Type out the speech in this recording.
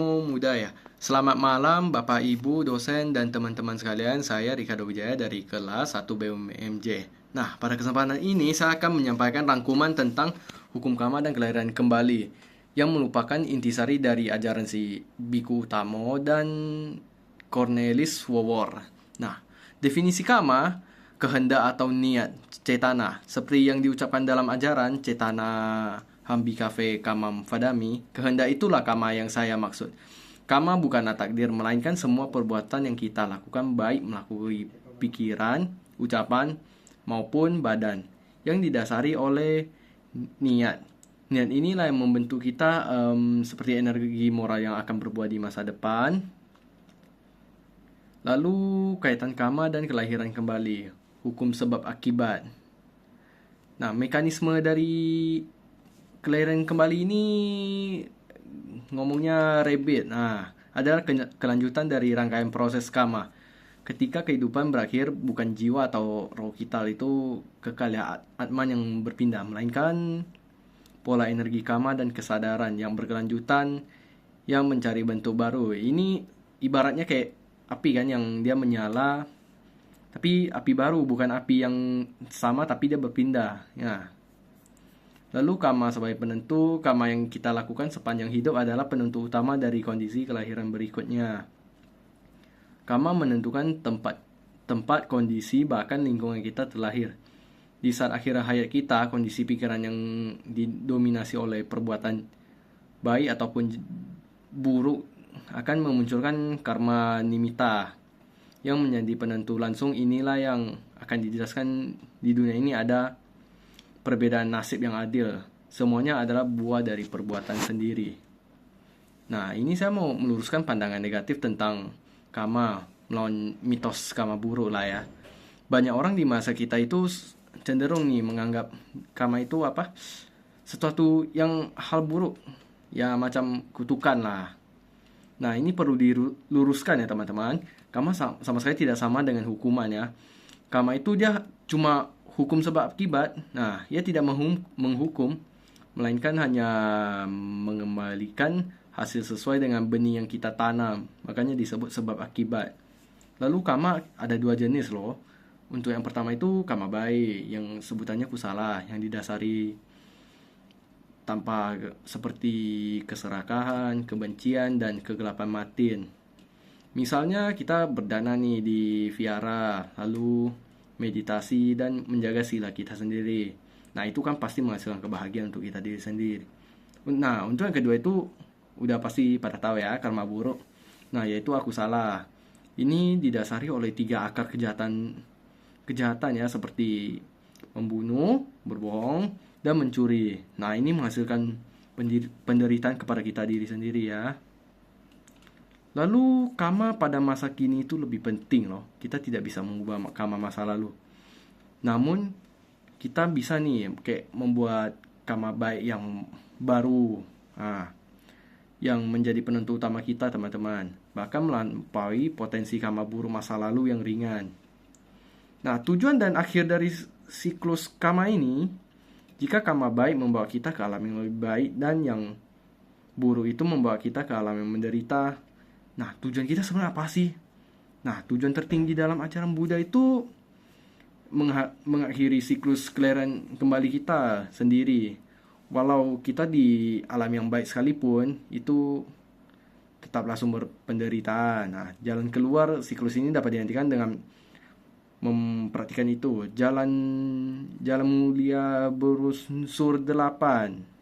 Namo Buddhaya. Selamat malam Bapak Ibu, dosen, dan teman-teman sekalian. Saya Ricardo Wijaya dari kelas 1 BUMJ. Nah, pada kesempatan ini saya akan menyampaikan rangkuman tentang hukum karma dan kelahiran kembali yang merupakan intisari dari ajaran si Biku Tamo dan Cornelis Wawor. Nah, definisi karma, kehendak atau niat, cetana, seperti yang diucapkan dalam ajaran cetana Hambi Cafe Kamam Fadami, kehendak itulah karma yang saya maksud. Karma bukanlah takdir, melainkan semua perbuatan yang kita lakukan baik melalui pikiran, ucapan, maupun badan, yang didasari oleh niat. Niat inilah yang membentuk kita seperti energi moral yang akan berbuah di masa depan. Lalu kaitan karma dan kelahiran kembali, hukum sebab akibat. Nah, mekanisme dari kelahiran kembali ini ngomongnya rebit. Nah, adalah kelanjutan dari rangkaian proses karma. Ketika kehidupan berakhir, bukan jiwa atau roh kita itu kekal ya, atman yang berpindah, melainkan pola energi karma dan kesadaran yang berkelanjutan yang mencari bentuk baru. Ini ibaratnya kayak api kan, yang dia menyala, tapi api baru, bukan api yang sama tapi dia berpindah. Ya. Lalu karma sebagai penentu, karma yang kita lakukan sepanjang hidup adalah penentu utama dari kondisi kelahiran berikutnya. Karma menentukan tempat, kondisi, bahkan lingkungan kita terlahir. Di saat akhir hayat kita, kondisi pikiran yang didominasi oleh perbuatan baik ataupun buruk akan memunculkan karma nimitta yang menjadi penentu langsung. Inilah yang akan dijelaskan di dunia ini ada perbedaan nasib yang adil. Semuanya adalah buah dari perbuatan sendiri. Nah, ini saya mau meluruskan pandangan negatif tentang karma, melawan mitos karma buruk lah ya. Banyak orang di masa kita itu cenderung nih menganggap karma itu apa? Sesuatu yang hal buruk. Ya macam kutukan lah. Nah, ini perlu diluruskan ya teman-teman. Karma sama sekali tidak sama dengan hukuman ya. Karma itu dia cuma hukum sebab akibat. Nah, ia tidak menghukum, melainkan hanya mengembalikan hasil sesuai dengan benih yang kita tanam. Makanya disebut sebab akibat. Lalu karma ada dua jenis loh. Untuk yang pertama itu karma baik, yang sebutannya kusala, yang didasari tanpa seperti keserakahan, kebencian, dan kegelapan batin. Misalnya kita berdana nih di vihara, lalu meditasi dan menjaga sila kita sendiri. Nah, itu kan pasti menghasilkan kebahagiaan untuk kita diri sendiri. Nah, untuk yang kedua itu udah pasti pada tahu ya, karma buruk. Nah, yaitu aku salah. Ini didasari oleh 3 akar kejahatan ya, seperti membunuh, berbohong, dan mencuri. Nah, ini menghasilkan penderitaan kepada kita diri sendiri ya. Lalu karma pada masa kini itu lebih penting loh. Kita tidak bisa mengubah karma masa lalu. Namun kita bisa nih kayak membuat karma baik yang baru. Yang menjadi penentu utama kita teman-teman. Bahkan melampaui potensi karma buruk masa lalu yang ringan. Nah, tujuan dan akhir dari siklus karma ini, jika karma baik membawa kita ke alam yang lebih baik dan yang buruk itu membawa kita ke alam yang menderita. Nah, tujuan kita sebenarnya apa sih? Nah, tujuan tertinggi dalam ajaran Buddha itu mengakhiri siklus kelahiran kembali kita sendiri. Walau kita di alam yang baik sekalipun, itu tetaplah sumber penderitaan. Nah, jalan keluar siklus ini dapat dihentikan dengan mempraktikkan itu. Jalan mulia berunsur 8.